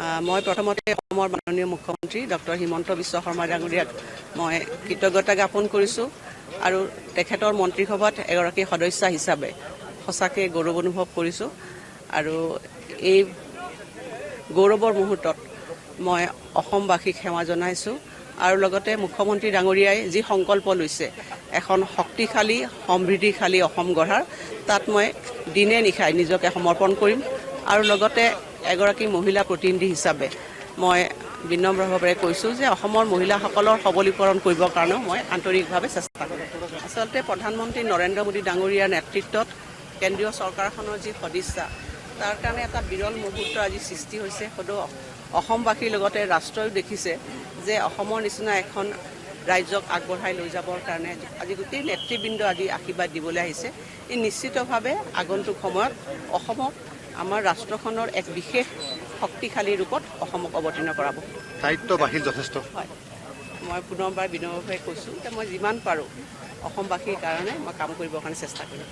মই প্ৰথমতে অসমৰ মাননীয় মুখ্যমন্ত্ৰী ডক্টৰ হিমন্ত বিশ্ব শৰ্মা ডাঙৰীয়াক মই কৃতজ্ঞতা জ্ঞাপন কৰিছোঁ আৰু তেখেতৰ মন্ত্ৰীসভাত এগৰাকী সদস্য হিচাপে সঁচাকৈ গৌৰৱ অনুভৱ কৰিছোঁ আৰু এই গৌৰৱৰ মুহূৰ্তত মই অসমবাসীক সেৱা জনাইছোঁ আৰু লগতে মুখ্যমন্ত্ৰী ডাঙৰীয়াই যি সংকল্প লৈছে এখন শক্তিশালী সমৃদ্ধিশালী অসম গঢ়াৰ তাত মই দিনে নিশাই নিজকে সমৰ্পণ কৰিম আৰু লগতে এগৰাকী মহিলা প্ৰতিনিধি হিচাপে মই বিনম্ৰভাৱে কৈছোঁ যে অসমৰ মহিলাসকলৰ সবলীকৰণ কৰিবৰ কাৰণেও মই আন্তৰিকভাৱে চেষ্টা কৰিম। আচলতে প্ৰধানমন্ত্ৰী নৰেন্দ্ৰ মোদী ডাঙৰীয়াৰ নেতৃত্বত কেন্দ্ৰীয় চৰকাৰখনৰ যি সদিচ্ছা তাৰ কাৰণে এটা বিৰল মুহূৰ্ত আজি সৃষ্টি হৈছে। সদৌ অসমবাসীৰ লগতে ৰাষ্ট্ৰই দেখিছে যে অসমৰ নিচিনা এখন ৰাজ্যক আগবঢ়াই লৈ যাবৰ কাৰণে আজি গোটেই নেতৃবৃন্দ আদি আশীৰ্বাদ দিবলৈ আহিছে। ই নিশ্চিতভাৱে আগন্তুক সময়ত অসমক আমাৰ ৰাষ্ট্ৰখনৰ এক বিশেষ শক্তিশালী ৰূপত অসমক অৱতীৰ্ণ কৰাব। দায়িত্ব বাঢ়িল যথেষ্ট। হয়, মই পুনৰবাৰ বিনম্ৰভাৱে কৈছোঁ যে মই যিমান পাৰোঁ অসমবাসীৰ কাৰণে মই কাম কৰিবৰ কাৰণে চেষ্টা কৰিম।